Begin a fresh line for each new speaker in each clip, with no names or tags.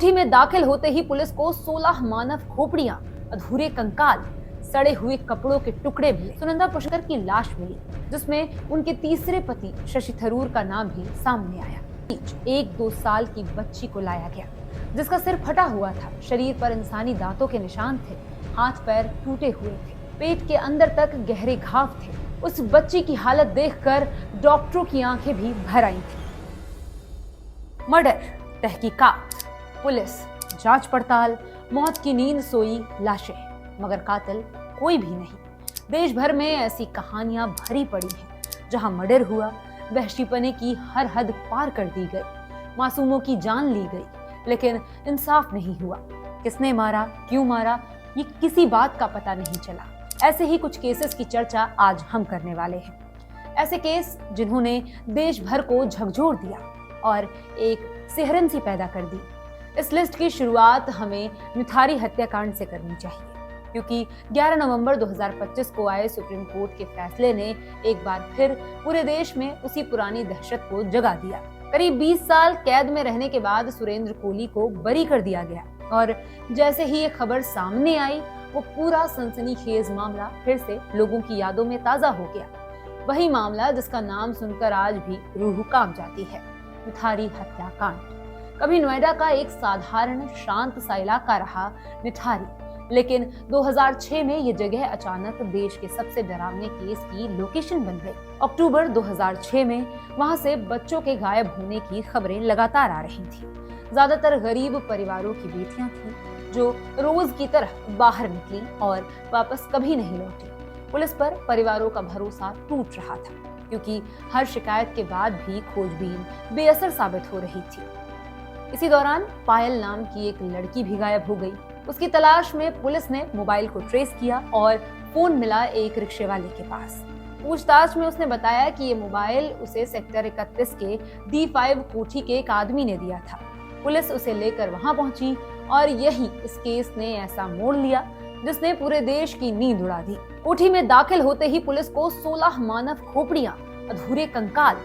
कोठी में दाखिल होते ही पुलिस को 16 मानव खोपड़ियां, अधूरे कंकाल, सड़े हुए कपड़ों के टुकड़े मिले। सुनंदा पुष्कर की लाश मिली, जिसमें उनके तीसरे पति शशि थरूर का नाम भी सामने आया। 1-2 साल की बच्ची को लाया गया, जिसका सिर फटा हुआ था। शरीर पर इंसानी दांतों के निशान थे, हाथ पैर टूटे हुए थे, पेट के अंदर तक गहरे घाव थे। उस बच्ची की हालत देखकर डॉक्टरों की आंखें भी भर आई थी। मर्डर, तहकीकात, पुलिस, जांच पड़ताल, मौत की नींद सोई लाशें, मगर कातिल कोई भी नहीं। देश भर में ऐसी कहानियां भरी पड़ी हैं, जहां मर्डर हुआ, वहशीपने की हर हद पार कर दी गई, मासूमों की जान ली गई, लेकिन इंसाफ नहीं हुआ। किसने मारा, क्यों मारा, ये किसी बात का पता नहीं चला। ऐसे ही कुछ केसेस की चर्चा आज हम करने वाले हैं। ऐसे केस जिन्होंने देश भर को झकझोर दिया और एक सिहरन सी पैदा कर दी। इस लिस्ट की शुरुआत हमें निथारी हत्याकांड से करनी चाहिए, क्योंकि 11 नवंबर 2025 को आए सुप्रीम कोर्ट के फैसले ने एक बार फिर पूरे देश में उसी पुरानी दहशत को जगा दिया। करीब 20 साल कैद में रहने के बाद सुरेंद्र कोली को बरी कर दिया गया और जैसे ही ये खबर सामने आई, वो पूरा सनसनीखेज मामला फिर से लोगों की यादों में ताजा हो गया। वही मामला जिसका नाम सुनकर आज भी रूह कांप जाती है, निथारी हत्याकांड। कभी नोएडा का एक साधारण शांत सा इलाका रहा निथारी, लेकिन 2006 में ये जगह अचानक देश के सबसे डरावने केस की लोकेशन बन गई। अक्टूबर 2006 में वहां से बच्चों के गायब होने की खबरें लगातार आ रही थी। ज्यादातर गरीब परिवारों की बेटियां थीं, जो रोज की तरह बाहर निकली और वापस कभी नहीं लौटी। पुलिस पर परिवारों का भरोसा टूट रहा था, क्योंकि हर शिकायत के बाद भी खोजबीन बेअसर साबित हो रही थी। इसी दौरान पायल नाम की एक लड़की भी गायब हो गई। उसकी तलाश में पुलिस ने मोबाइल को ट्रेस किया और फोन मिला एक रिक्शे वाले के पास। पूछताछ में उसने बताया कि ये मोबाइल उसे सेक्टर 31 के D5 कोठी के एक आदमी ने दिया था। पुलिस उसे लेकर वहां पहुंची और यही इस केस ने ऐसा मोड़ लिया जिसने पूरे देश की नींद उड़ा दी। कोठी में दाखिल होते ही पुलिस को 16 मानव खोपड़ियां, अधूरे कंकाल,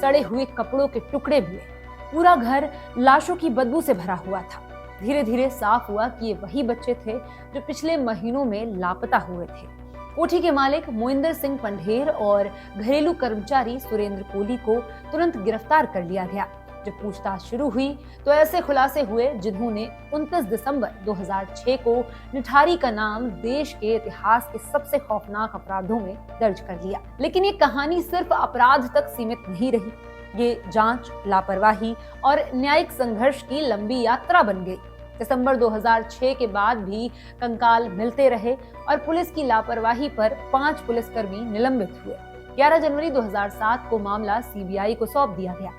सड़े हुए कपड़ों के टुकड़े मिले। पूरा घर लाशों की बदबू से भरा हुआ था। धीरे धीरे साफ हुआ कि ये वही बच्चे थे जो पिछले महीनों में लापता हुए थे। कोठी के मालिक मोइंदर सिंह पंढेर और घरेलू कर्मचारी सुरेंद्र कोली को तुरंत गिरफ्तार कर लिया गया। जब पूछताछ शुरू हुई तो ऐसे खुलासे हुए जिन्होंने 29 दिसंबर 2006 को निठारी का नाम देश के इतिहास के सबसे खौफनाक अपराधों में दर्ज कर लिया। लेकिन ये कहानी सिर्फ अपराध तक सीमित नहीं रही। ये जांच, लापरवाही और न्यायिक संघर्ष की लंबी यात्रा बन गई। दिसंबर 2006 के बाद भी कंकाल मिलते रहे और पुलिस की लापरवाही पर 5 पुलिसकर्मी निलंबित हुए। 11 जनवरी 2007 को मामला CBI को सौंप दिया गया।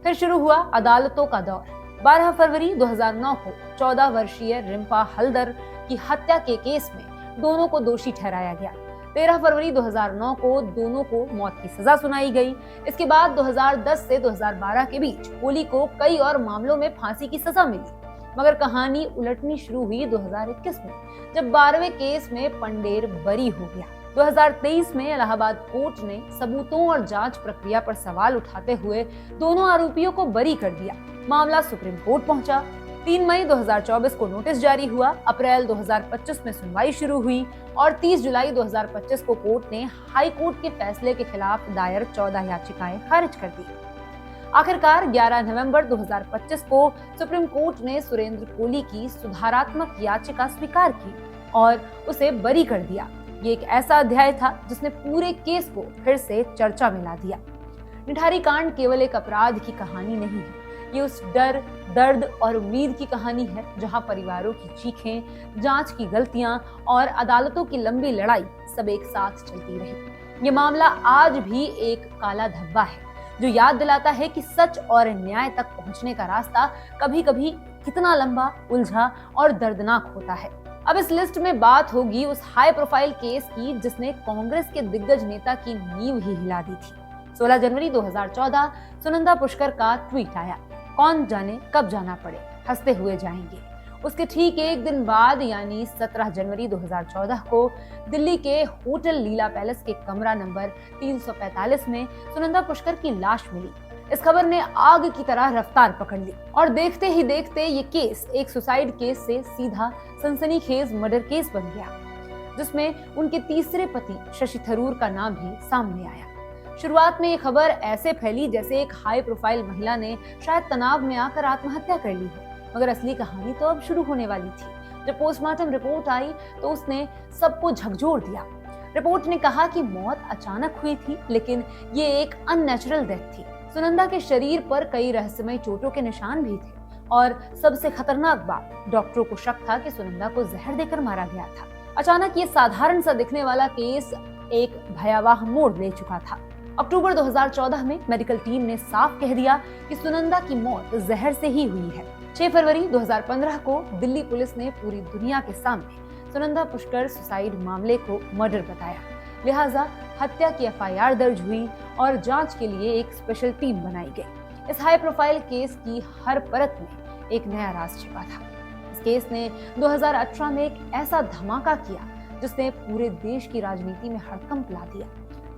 फिर शुरू हुआ अदालतों का दौर। 12 फरवरी 2009 को 14 वर्षीय रिम्पा हल्दर की हत्या के केस में दोनों को दोषी ठहराया गया। 13 फरवरी 2009 को दोनों को मौत की सजा सुनाई गई। इसके बाद 2010 से 2012 के बीच कोली को कई और मामलों में फांसी की सजा मिली। मगर कहानी उलटनी शुरू हुई 2021 में, जब 12वें केस में पंढेर बरी हो गया। 2023 में इलाहाबाद कोर्ट ने सबूतों और जांच प्रक्रिया पर सवाल उठाते हुए दोनों आरोपियों को बरी कर दिया। मामला सुप्रीम कोर्ट पहुंचा। 3 मई 2024 को नोटिस जारी हुआ। अप्रैल 2025 में सुनवाई शुरू हुई और 30 जुलाई 2025 को कोर्ट ने हाई कोर्ट के फैसले के खिलाफ दायर 14 याचिकाएं खारिज कर दी। आखिरकार 11 नवंबर 2025 को सुप्रीम कोर्ट ने सुरेंद्र कोली की सुधारात्मक याचिका स्वीकार की और उसे बरी कर दिया। ये एक ऐसा अध्याय था जिसने पूरे केस को फिर से चर्चा में ला दिया। निठारी कांड केवल एक अपराध की कहानी नहीं है, ये उस डर, दर्द और उम्मीद की कहानी है जहां परिवारों की चीखें, जांच की गलतियां और अदालतों की लंबी लड़ाई सब एक साथ चलती रही। ये मामला आज भी एक काला धब्बा है जो याद दिलाता है कि सच और न्याय तक पहुंचने का रास्ता कभी-कभी कितना लंबा, उलझा और दर्दनाक होता है। अब इस लिस्ट में बात होगी उस हाई प्रोफाइल केस की जिसने कांग्रेस के दिग्गज नेता की नींव ही हिला दी थी। 16 जनवरी 2014 सुनंदा पुष्कर का ट्वीट आया, कौन जाने कब जाना पड़े, हंसते हुए जाएंगे। उसके ठीक एक दिन बाद यानी 17 जनवरी 2014 को दिल्ली के होटल लीला पैलेस के कमरा नंबर 345 में सुनंदा पुष्कर की लाश मिली। इस खबर ने आग की तरह रफ्तार पकड़ ली और देखते ही देखते ये केस एक सुसाइड केस से सीधा सनसनीखेज मर्डर केस बन गया, जिसमें उनके तीसरे पति शशि थरूर का नाम भी सामने आया। शुरुआत में ये खबर ऐसे फैली जैसे एक हाई प्रोफाइल महिला ने शायद तनाव में आकर आत्महत्या कर ली हो, मगर असली कहानी तो अब शुरू होने वाली थी। जब पोस्टमार्टम रिपोर्ट आई तो उसने सबको झकझोर दिया। रिपोर्ट ने कहा कि मौत अचानक हुई थी, लेकिन ये एक अननेचुरल डेथ थी। सुनंदा के शरीर पर कई रहस्यमय चोटों के निशान भी थे और सबसे खतरनाक बात, डॉक्टरों को शक था कि सुनंदा को जहर देकर मारा गया था। अचानक ये साधारण सा दिखने वाला केस एक भयावह मोड़ ले चुका था। अक्टूबर 2014 में मेडिकल टीम ने साफ कह दिया कि सुनंदा की मौत जहर से ही हुई है। 6 फरवरी 2015 को दिल्ली पुलिस ने पूरी दुनिया के सामने सुनंदा पुष्कर सुसाइड मामले को मर्डर बताया, लिहाजा हत्या की एफआईआर दर्ज हुई और जांच के लिए एक स्पेशल टीम बनाई गई। इस हाई प्रोफाइल केस की हर परत में एक नया राज छिपा था। इस केस ने 2018 में एक ऐसा धमाका किया जिसने पूरे देश की राजनीति में हड़कंप ला दिया।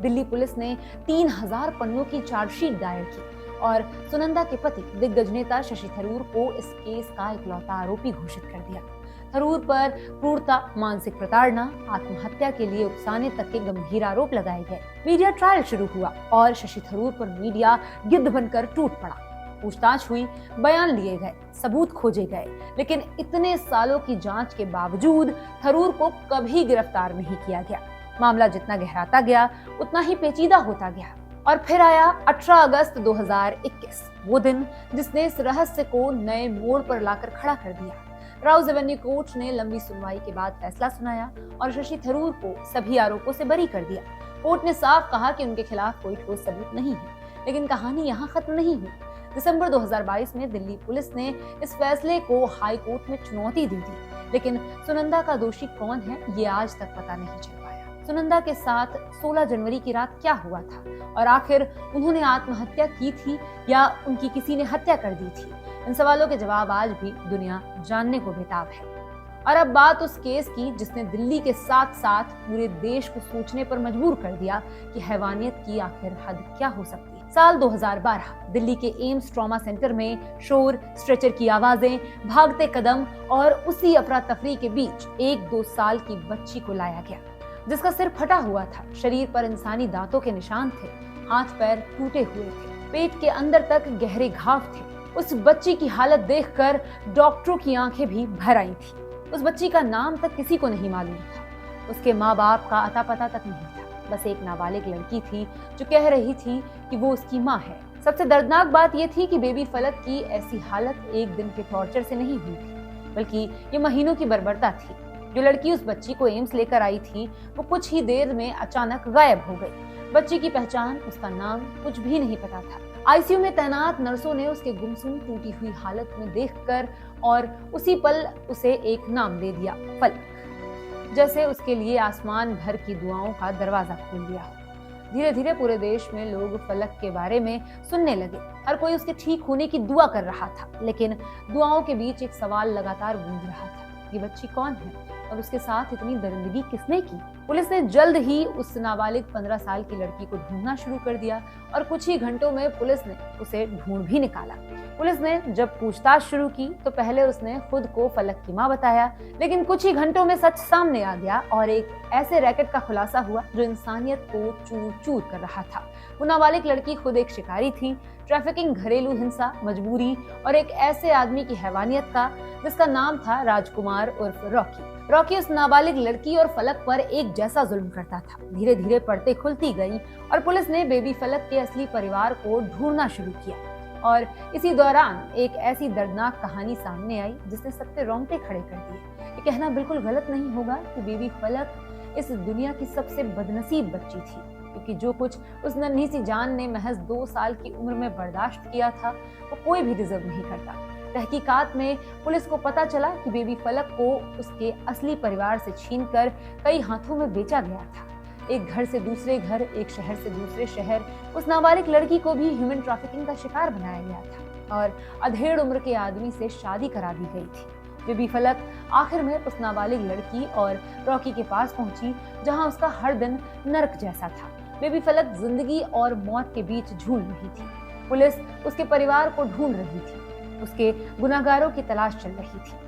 दिल्ली पुलिस ने 3000 पन्नों की चार्जशीट दायर की और सुनंदा के पति दिग्गज नेता शशि थरूर को इस केस का इकलौता आरोपी घोषित कर दिया। थरूर पर क्रूरता, मानसिक प्रताड़ना, आत्महत्या के लिए उकसाने तक के गंभीर आरोप लगाए गए। मीडिया ट्रायल शुरू हुआ और शशि थरूर पर मीडिया गिद्ध बनकर टूट पड़ा। पूछताछ हुई, बयान लिए गए, सबूत खोजे गए, लेकिन इतने सालों की जांच के बावजूद थरूर को कभी गिरफ्तार नहीं किया गया। मामला जितना गहराता गया उतना ही पेचीदा होता गया और फिर आया 18 अगस्त 2021, वो दिन जिसने इस रहस्य को नए मोड़ पर लाकर खड़ा कर दिया। राउज एवेन्यू कोर्ट ने लंबी सुनवाई के बाद फैसला सुनाया और शशि थरूर को सभी आरोपों से बरी कर दिया। कोर्ट ने साफ कहा कि उनके खिलाफ कोई ठोस सबूत नहीं है, लेकिन कहानी यहाँ खत्म नहीं हुई। दिसंबर 2022 में दिल्ली पुलिस ने इस फैसले को हाई कोर्ट में चुनौती दी थी, लेकिन सुनंदा का दोषी कौन है ये आज तक पता नहीं चल पाया। सुनंदा के साथ 16 जनवरी की रात क्या हुआ था और आखिर उन्होंने आत्महत्या की थी या उनकी किसी ने हत्या कर दी थी? इन सवालों के जवाब आज भी दुनिया जानने को बेताब है। और अब बात उस केस की जिसने दिल्ली के साथ साथ पूरे देश को सोचने पर मजबूर कर दिया कि हैवानियत की आखिर हद क्या हो सकती है। साल 2012 दिल्ली के एम्स ट्रॉमा सेंटर में शोर, स्ट्रेचर की आवाजें, भागते कदम और उसी अफरा तफरी के बीच एक 2 साल की बच्ची को लाया गया, जिसका सिर फटा हुआ था, शरीर पर इंसानी दांतों के निशान थे, हाथ पैर टूटे हुए थे, पेट के अंदर तक गहरे घाव थे। उस बच्ची की हालत देखकर डॉक्टरों की आंखें भी भर आई थी। उस बच्ची का नाम तक किसी को नहीं मालूम था, उसके माँ बाप का अता पता तक नहीं था। बस एक नाबालिग लड़की थी जो कह रही थी कि वो उसकी माँ है। सबसे दर्दनाक बात यह थी कि बेबी फलक की ऐसी हालत एक दिन के टॉर्चर से नहीं हुई थी, बल्कि ये महीनों की बर्बरता थी। जो लड़की उस बच्ची को एम्स लेकर आई थी वो कुछ ही देर में अचानक गायब हो गई। बच्ची की पहचान, उसका नाम कुछ भी नहीं पता था। आईसीयू में तैनात नर्सों ने उसके गुमसुम टूटी हुई हालत में देखकर और उसी पल उसे एक नाम दे दिया, फलक, जैसे उसके लिए आसमान भर की दुआओं का दरवाजा खोल दिया। धीरे धीरे पूरे देश में लोग फलक के बारे में सुनने लगे। हर कोई उसके ठीक होने की दुआ कर रहा था, लेकिन दुआओं के बीच एक सवाल लगातार गूंज रहा था, ये बच्ची कौन है और उसके साथ इतनी दरिंदगी किसने की? पुलिस ने जल्द ही उस नाबालिग 15 साल की लड़की को ढूंढना शुरू कर दिया और कुछ ही घंटों में पुलिस ने उसे ढूंढ भी निकाला। पुलिस ने जब पूछताछ शुरू की तो पहले उसने खुद को फलक की मां बताया, लेकिन कुछ ही घंटों में सच सामने आ गया और एक ऐसे रैकेट का खुलासा हुआ जो इंसानियत को चूर चूर कर रहा था। वो नाबालिग लड़की खुद एक शिकारी थी, ट्रैफिकिंग, घरेलू हिंसा, मजबूरी और एक ऐसे आदमी की हैवानियत का जिसका नाम था राजकुमार उर्फ रॉकी। रॉकी उस नाबालिग लड़की और फलक पर एक जैसा जुल्म करता था। धीरे धीरे परतें खुलती गई और पुलिस ने बेबी फलक के असली परिवार को ढूंढना शुरू किया। और इसी दौरान एक ऐसी दर्दनाक कहानी सामने आई जिसने सबके रोंगटे खड़े कर दिए। ये कहना बिल्कुल गलत नहीं होगा कि बेबी फलक इस दुनिया की सबसे बदनसीब बच्ची थी, क्योंकि जो कुछ उस नन्ही सी जान ने महज 2 साल की उम्र में बर्दाश्त किया था वो कोई भी डिजर्व नहीं करता। तहकीकात में पुलिस को पता चला कि बेबी फलक को उसके असली परिवार से छीनकर कई हाथों में बेचा गया था। एक घर से दूसरे घर, एक शहर से दूसरे शहर उस नाबालिग लड़की को भी ह्यूमन ट्रैफिकिंग का शिकार बनाया गया था और अधेड़ उम्र के आदमी से शादी करा दी गई थी। बेबी फलक आखिर में उस नाबालिग लड़की और रॉकी के पास पहुंची जहां उसका हर दिन नर्क जैसा था। बेबी फलक जिंदगी और मौत के बीच झूल रही थी। पुलिस उसके परिवार को ढूंढ रही थी, उसके गुनाहगारों की तलाश चल रही थी।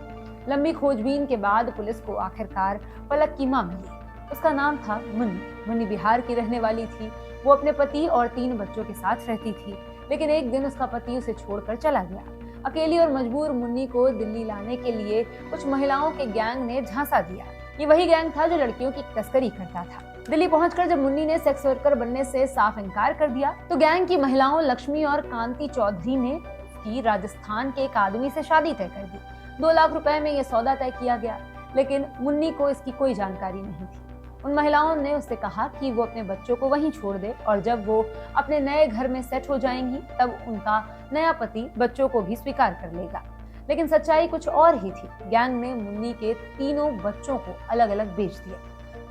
लंबी खोजबीन के बाद पुलिस को आखिरकार पलक की मां मिली। उसका नाम था मुन्नी। मुन्नी बिहार की रहने वाली थी। वो अपने पति और 3 बच्चों के साथ रहती थी, लेकिन एक दिन उसका पति उसे छोड़कर चला गया। अकेली और मजबूर मुन्नी को दिल्ली लाने के लिए कुछ महिलाओं के गैंग ने झांसा दिया। ये वही गैंग था जो लड़कियों की तस्करी करता था। दिल्ली पहुंचकर जब मुन्नी ने सेक्स वर्कर बनने से साफ इनकार कर दिया, तो गैंग की महिलाओं लक्ष्मी और कांति चौधरी ने उसकी राजस्थान के एक आदमी से शादी तय कर दी। 2 लाख रुपए में यह सौदा तय किया गया, लेकिन मुन्नी को इसकी कोई जानकारी नहीं थी। उन महिलाओं ने उससे कहा कि वो अपने बच्चों को वहीं छोड़ दे और जब वो अपने नए घर में सेट हो जाएंगी तब उनका नया पति बच्चों को भी स्वीकार कर लेगा। लेकिन सच्चाई कुछ और ही थी। गैंग ने मुन्नी के 3 बच्चों को अलग अलग बेच दिया।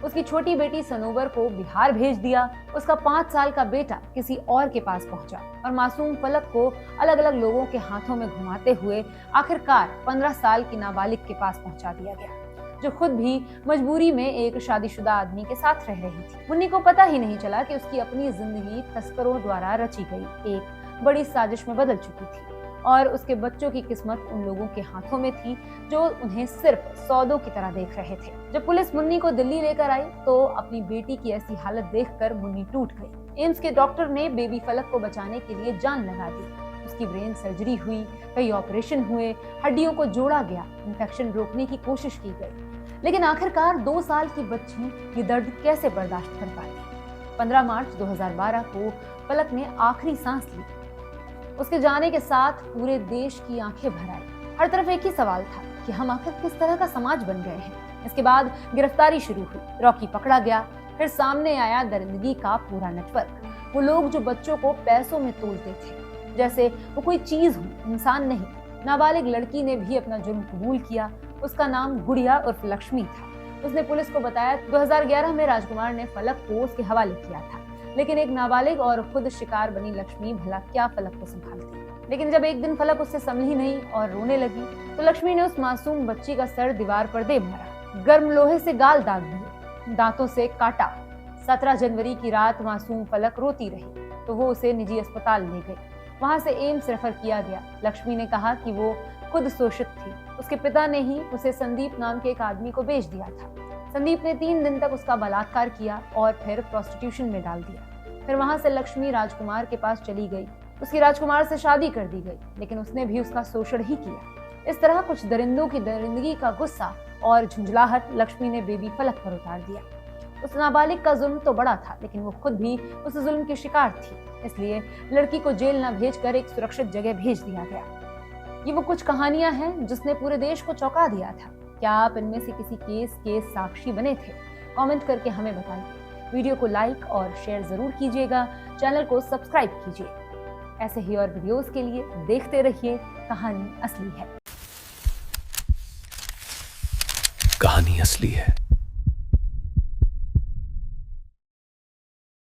उसकी छोटी बेटी सनोबर को बिहार भेज दिया, उसका 5 साल का बेटा किसी और के पास पहुंचा और मासूम पलक को अलग अलग लोगों के हाथों में घुमाते हुए आखिरकार 15 साल की नाबालिग के पास पहुंचा दिया गया, जो खुद भी मजबूरी में एक शादीशुदा आदमी के साथ रह रही थी। मुन्नी को पता ही नहीं चला कि उसकी अपनी जिंदगी तस्करों द्वारा रची गई एक बड़ी साजिश में बदल चुकी थी और उसके बच्चों की किस्मत उन लोगों के हाथों में थी जो उन्हें सिर्फ सौदों की तरह देख रहे थे। जब पुलिस मुन्नी को दिल्ली लेकर आई तो अपनी बेटी की ऐसी हालत देखकर मुन्नी टूट गई। एम्स के डॉक्टर ने बेबी फलक को बचाने के लिए जान लगा दी। उसकी ब्रेन सर्जरी हुई, कई ऑपरेशन हुए, हड्डियों को जोड़ा गया, इन्फेक्शन रोकने की कोशिश की गई, लेकिन आखिरकार 2 साल की बच्ची ये दर्द कैसे बर्दाश्त कर पाती। 15 मार्च 2012 को पलक ने आखिरी सांस ली। उसके जाने के साथ पूरे देश की आंखें भर आई। हर तरफ एक ही सवाल था कि हम आखिर किस तरह का समाज बन गए हैं। इसके बाद गिरफ्तारी शुरू हुई, रॉकी पकड़ा गया, फिर सामने आया दरिंदगी का पूरा नेटवर्क। वो लोग जो बच्चों को पैसों में तोलते थे जैसे वो कोई चीज हो, इंसान नहीं। नाबालिग लड़की ने भी अपना जुर्म कबूल किया। उसका नाम गुड़िया उर्फ लक्ष्मी था। उसने पुलिस को बताया 2011 में राजकुमार ने फलक को उसके हवाले किया था, लेकिन एक नाबालिग और खुद शिकार बनी लक्ष्मी भला क्या फलक को संभालती। लेकिन जब एक दिन फलक उससे संभली नहीं और रोने लगी तो लक्ष्मी ने उस मासूम बच्ची का सर दीवार पर दे मारा, गर्म लोहे से गाल दाग दिए, दांतों से काटा। 17 जनवरी की रात मासूम फलक रोती रही तो वो उसे निजी अस्पताल ले गई। वहां से एम्स रेफर किया गया। लक्ष्मी ने कहा कि वो खुद शोषित थी। उसके पिता ने ही उसे संदीप नाम के एक आदमी को बेच दिया था। संदीप ने 3 दिन तक उसका बलात्कार किया और फिर प्रोस्टिट्यूशन में डाल दिया। फिर वहां से लक्ष्मी राजकुमार के पास चली गई। उसकी राजकुमार से शादी कर दी गई, लेकिन उसने भी उसका शोषण ही किया। इस तरह कुछ दरिंदों की दरिंदगी का गुस्सा और झुंझलाहट लक्ष्मी ने बेबी फलक पर उतार दिया। उस नाबालिग का जुल्म तो बड़ा था, लेकिन वो खुद भी उस जुल्म की शिकार थी, इसलिए लड़की को जेल न भेजकर एक सुरक्षित जगह भेज दिया गया। ये वो कुछ कहानियां हैं जिसने पूरे देश को चौंका दिया था। क्या आप इनमें से किसी केस के साक्षी बने थे? कमेंट करके हमें बताइए। वीडियो को लाइक और शेयर जरूर कीजिएगा। चैनल को सब्सक्राइब कीजिए। ऐसे ही और वीडियोस के लिए देखते रहिए कहानी असली है।
कहानी असली है।